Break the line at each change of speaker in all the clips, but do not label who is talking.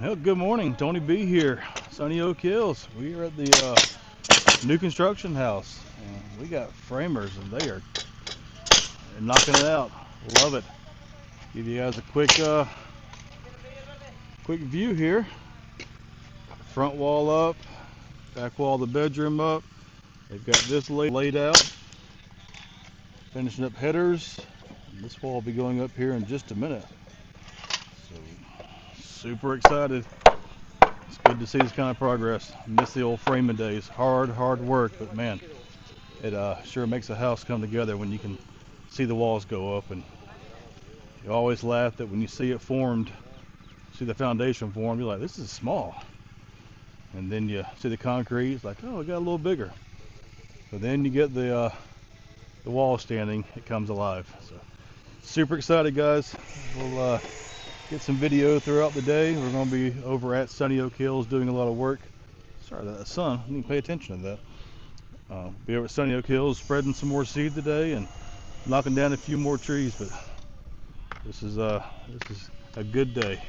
Well, good morning, Tony B here, Sunny Oak Hills. We are at the new construction house. We got framers and they are knocking it out. Love it. Give you guys a quick view here. Front wall up, back wall of the bedroom up. They've got this laid out. Finishing up headers. This wall will be going up here in just a minute. So super excited. It's good to see this kind of progress. Miss the old framing days. Hard work, but man, it sure makes a house come together when you can see the walls go up. And you always laugh that when you see it formed, see the foundation formed, you're like, this is small. And then you see the concrete, it's like, oh, it got a little bigger. But then you get the wall standing, it comes alive. So super excited, guys. We'll get some video throughout the day. We're going to be over at Sunny Oak Hills doing a lot of work. Sorry, that sun, I need to pay attention to that. Be over at Sunny Oak Hills spreading some more seed today and knocking down a few more trees, but this is a good day.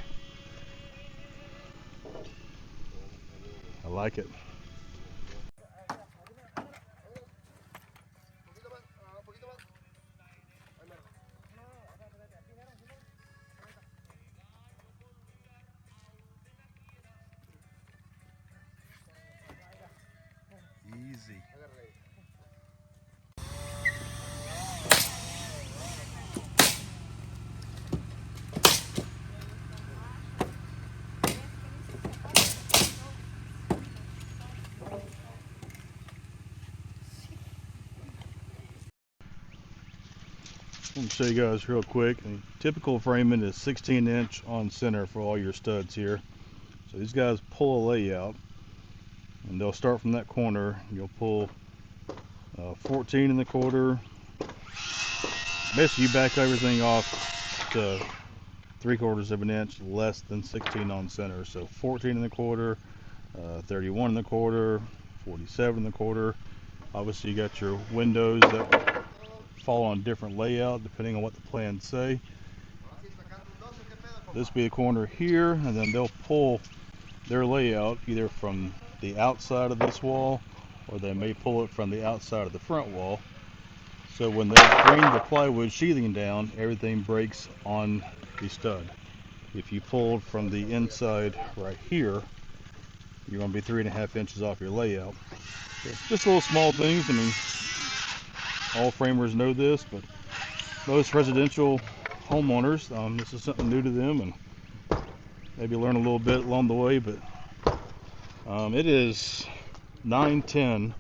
I like it.
Easy.
Let me show you guys real quick. Typical framing is 16-inch on center for all your studs here. So these guys pull a layout, and they'll start from that corner. You'll pull 14 in the quarter. Basically, you back everything off to 3/4 of an inch less than 16 on center. So 14 in the quarter, 31 in the quarter, 47 in the quarter. Obviously, you got your windows that fall on different layout depending on what the plans say. This be a corner here, and then they'll pull their layout either from the outside of this wall, or they may pull it from the outside of the front wall. So when they bring the plywood sheathing down, everything breaks on the stud. If you pulled from the inside right here, you're going to be 3.5 inches off your layout. So just little small things. I mean, all framers know this, but most residential homeowners, this is something new to them, and maybe learn a little bit along the way. But it is 9:10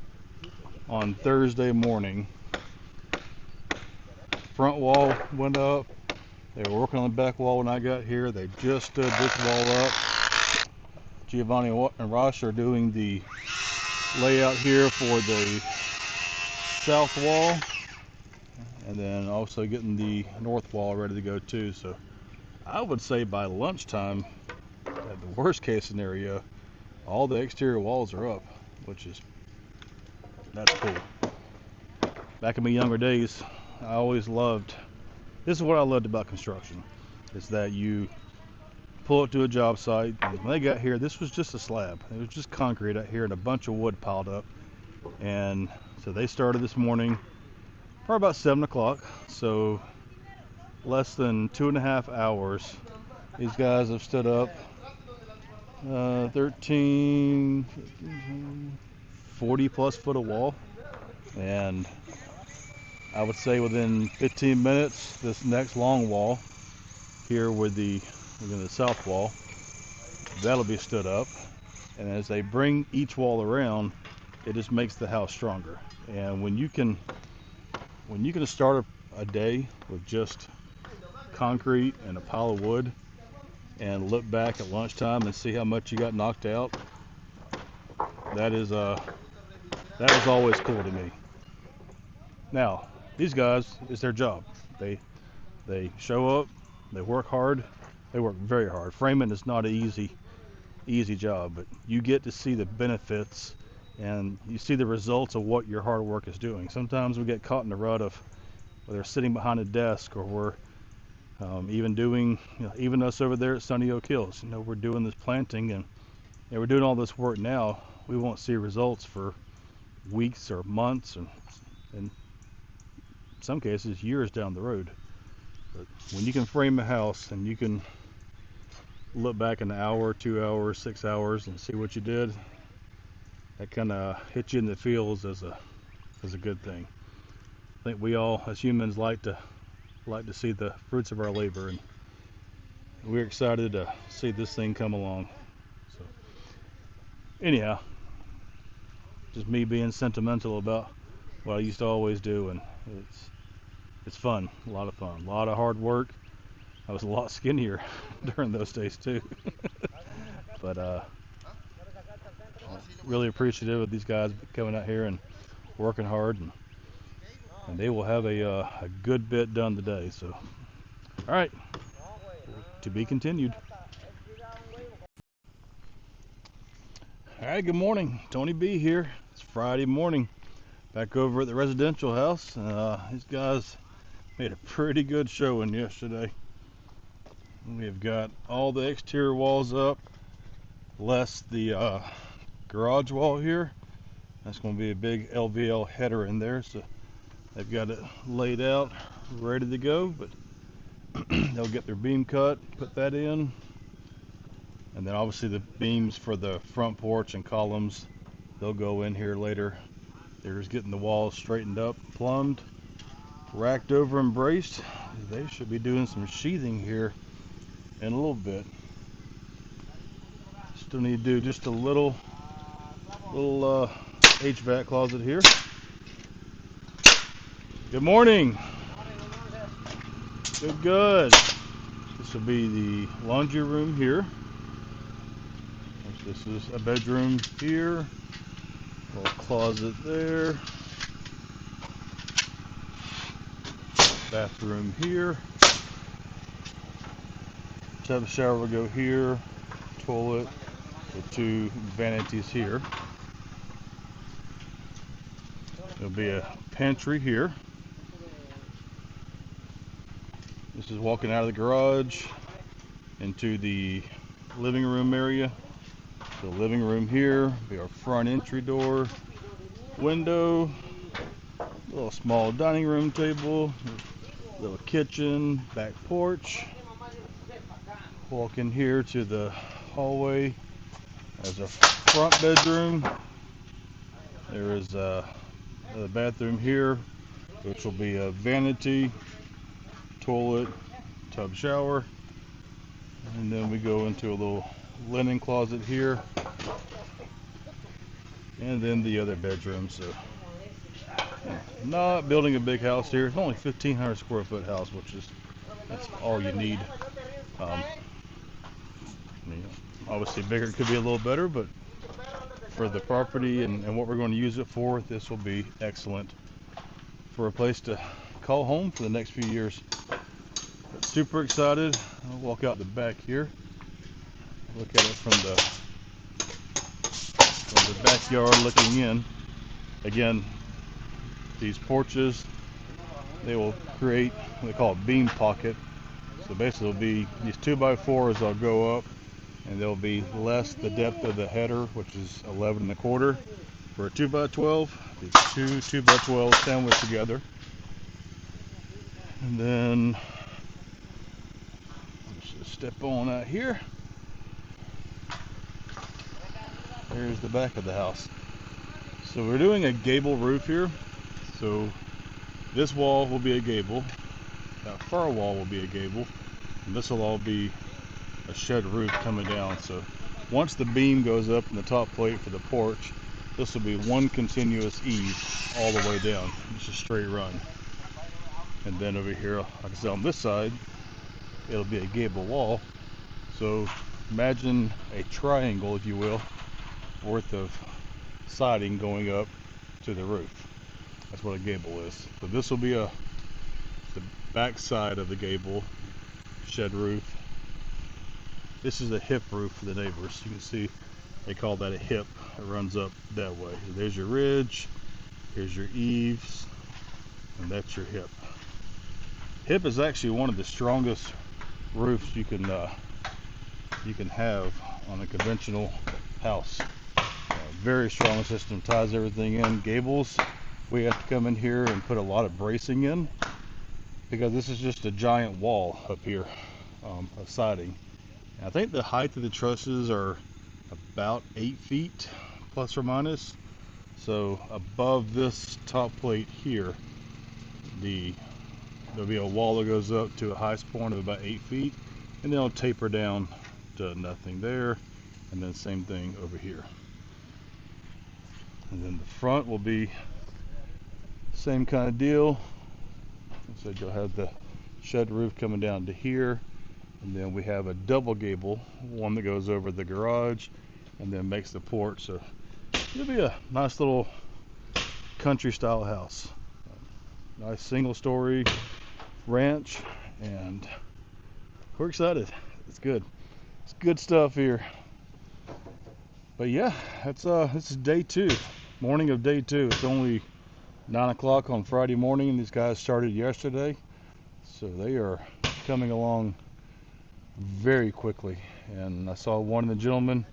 on Thursday morning. Front wall went up. They were working on the back wall when I got here. They just stood this wall up. Giovanni and Ross are doing the layout here for the south wall, and then also getting the north wall ready to go too. So I would say by lunchtime, at the worst case scenario, all the exterior walls are up, that's cool. Back in my younger days, I always loved, this is what I loved about construction, is that you pull it to a job site. And when they got here, this was just a slab. It was just concrete out here and a bunch of wood piled up. And so they started this morning, probably about 7 o'clock. So less than 2.5 hours, these guys have stood up 13, 40 plus foot of wall. And I would say within 15 minutes, this next long wall here within the south wall, that'll be stood up. And as they bring each wall around, it just makes the house stronger. And when you can start a day with just concrete and a pile of wood, and look back at lunchtime and see how much you got knocked out, that was always cool to me. Now, these guys, it's their job. They show up, they work hard, they work very hard. Framing is not an easy job, but you get to see the benefits and you see the results of what your hard work is doing. Sometimes we get caught in the rut of whether sitting behind a desk or we're Even doing, even us over there at Sunny Oak Hills, we're doing this planting and we're doing all this work now. We won't see results for weeks or months, and in some cases years down the road. But when you can frame a house and you can look back an hour, 2 hours, 6 hours and see what you did, that kind of hits you in the feels as a good thing. I think we all as humans like to see the fruits of our labor, and we're excited to see this thing come along. So anyhow, just me being sentimental about what I used to always do, and it's fun, a lot of fun, a lot of hard work. I was a lot skinnier during those days too. But really appreciative of these guys coming out here and working hard, and they will have a good bit done today. So all right, to be continued. All right, good morning, Tony B here. It's Friday morning, back over at the residential house. These guys made a pretty good showing yesterday. We've got all the exterior walls up, less the garage wall here. That's going to be a big LVL header in there, so they've got it laid out, ready to go. But they'll get their beam cut, put that in, and then obviously the beams for the front porch and columns, they'll go in here later. They're just getting the walls straightened up, plumbed, racked over and braced. They should be doing some sheathing here in a little bit. Still need to do just a little HVAC closet here. Good morning. Good. This will be the laundry room here. This is a bedroom here. A little closet there. Bathroom here. Tub shower will go here. Toilet with 2 vanities here. There'll be a pantry here. This is walking out of the garage into the living room area. So living room here, be our front entry door, window, little small dining room table, little kitchen, back porch. Walk in here to the hallway as a front bedroom. There is a bathroom here, which will be a vanity, toilet, tub shower, and then we go into a little linen closet here, and then the other bedroom. So not building a big house here. It's only 1,500 square foot house, which is that's all you need. Obviously bigger could be a little better, but for the property and what we're going to use it for, this will be excellent for a place to call home for the next few years. But super excited. I'll walk out the back here, look at it from the backyard looking in. Again, these porches, they will create what they call a beam pocket. So basically it'll be these 2x4s that'll go up, and they'll be less the depth of the header, which is 11 1/4. For a 2x12, these 2 2x12 sandwiched together. And then let's just step on out here. There's the back of the house. So we're doing a gable roof here. So this wall will be a gable, that far wall will be a gable, and this will all be a shed roof coming down. So once the beam goes up in the top plate for the porch, this will be one continuous eave all the way down. It's a straight run. And then over here, like I said, on this side, it'll be a gable wall. So imagine a triangle, if you will, worth of siding going up to the roof. That's what a gable is. So this will be the back side of the gable shed roof. This is a hip roof for the neighbors. You can see they call that a hip. It runs up that way. There's your ridge, here's your eaves, and that's your hip. Hip is actually one of the strongest roofs you can have on a conventional house. Very strong system, ties everything in. Gables, we have to come in here and put a lot of bracing in because this is just a giant wall up here of siding. And I think the height of the trusses are about 8 feet plus or minus. So above this top plate here, there'll be a wall that goes up to a highest point of about 8 feet, and then it'll taper down to nothing there, and then same thing over here. And then the front will be same kind of deal. So you'll have the shed roof coming down to here, and then we have a double gable, one that goes over the garage and then makes the porch. So it'll be a nice little country style house. Nice single story ranch, and we're excited. It's good. It's good stuff here. But yeah, this is day 2, morning of day 2. It's only 9 o'clock on Friday morning, and these guys started yesterday, so they are coming along very quickly. And I saw one of the gentlemen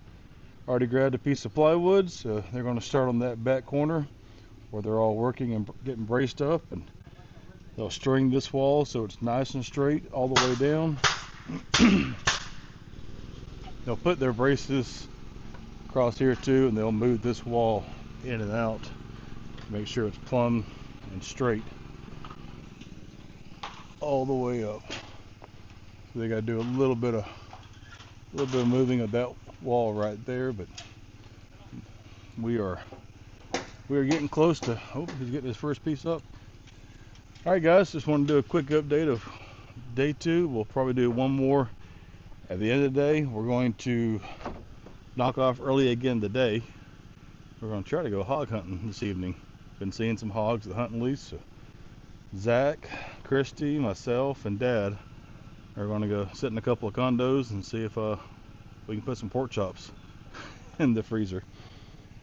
already grabbed a piece of plywood, so they're going to start on that back corner where they're all working and getting braced up, and they'll string this wall so it's nice and straight all the way down. They'll put their braces across here too, and they'll move this wall in and out to make sure it's plumb and straight all the way up. So they got to do a little bit of moving of that wall right there, but we are getting close to. Oh, he's getting his first piece up. All right, guys, just want to do a quick update of day 2. We'll probably do one more at the end of the day. We're going to knock off early again today. We're going to try to go hog hunting this evening. Been seeing some hogs at the hunting lease. So Zach, Christy, myself, and Dad are going to go sit in a couple of condos and see if we can put some pork chops in the freezer.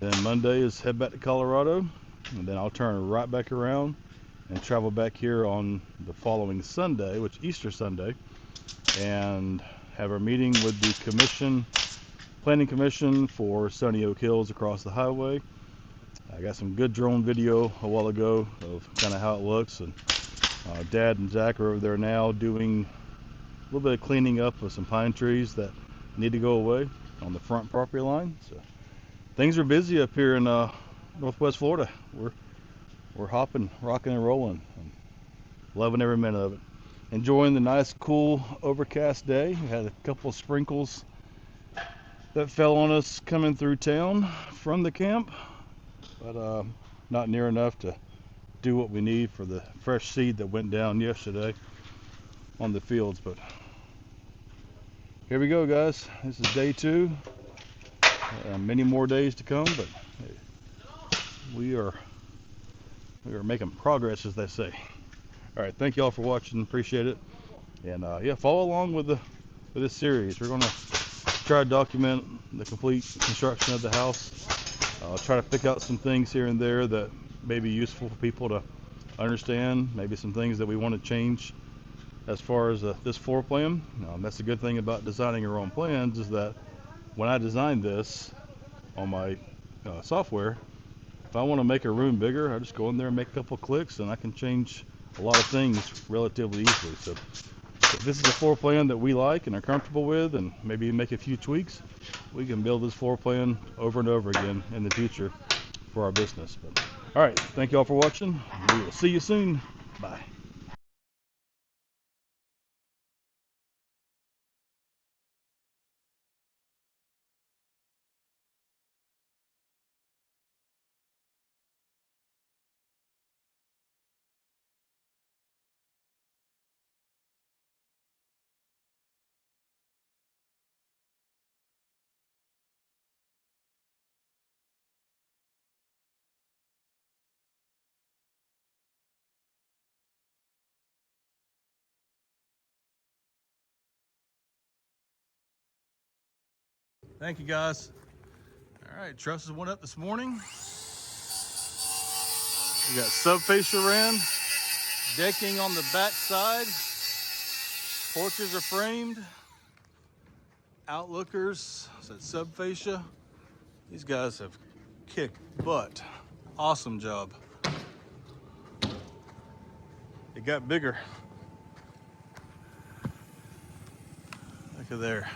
Then Monday is head back to Colorado, and then I'll turn right back around and travel back here on the following Sunday, which is Easter Sunday, and have our meeting with the planning commission for Sunny Oak Hills across the highway. I got some good drone video a while ago of kind of how it looks, and Dad and Zach are over there now doing a little bit of cleaning up of some pine trees that need to go away on the front property line. So things are busy up here in Northwest Florida. We're hopping, rocking, and rolling, and loving every minute of it. Enjoying the nice, cool, overcast day. We had a couple of sprinkles that fell on us coming through town from the camp, but not near enough to do what we need for the fresh seed that went down yesterday on the fields. But here we go, guys. This is day 2. Many more days to come, but we are making progress, as they say. All right, thank you all for watching. Appreciate it. And yeah, follow along with this series. We're gonna try to document the complete construction of the house. I'll try to pick out some things here and there that may be useful for people to understand. Maybe some things that we want to change as far as this floor plan. That's the good thing about designing your own plans, is that when I design this on my software, if I want to make a room bigger, I just go in there and make a couple clicks, and I can change a lot of things relatively easily. So if this is a floor plan that we like and are comfortable with, and maybe make a few tweaks, we can build this floor plan over and over again in the future for our business. But all right, thank you all for watching. We will see you soon. Bye. Thank you, guys. All right, trusses went up this morning. We got subfascia ran, Decking on the back side. Porches are framed. Outlookers, so that's subfascia. These guys have kicked butt. Awesome job. It got bigger. Look at there.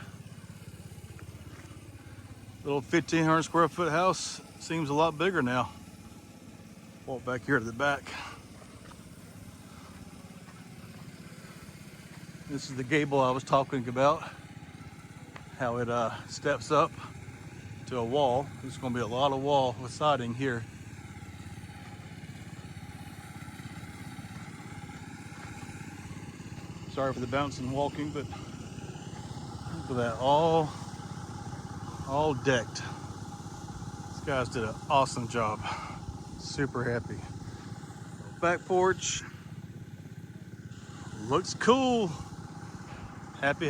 Little 1,500 square foot house seems a lot bigger now. Walk back here to the back. This is the gable I was talking about. How it steps up to a wall. There's going to be a lot of wall with siding here. Sorry for the bouncing walking, but look at that, all decked. These guys did an awesome job. Super happy. Back porch looks cool. Happy.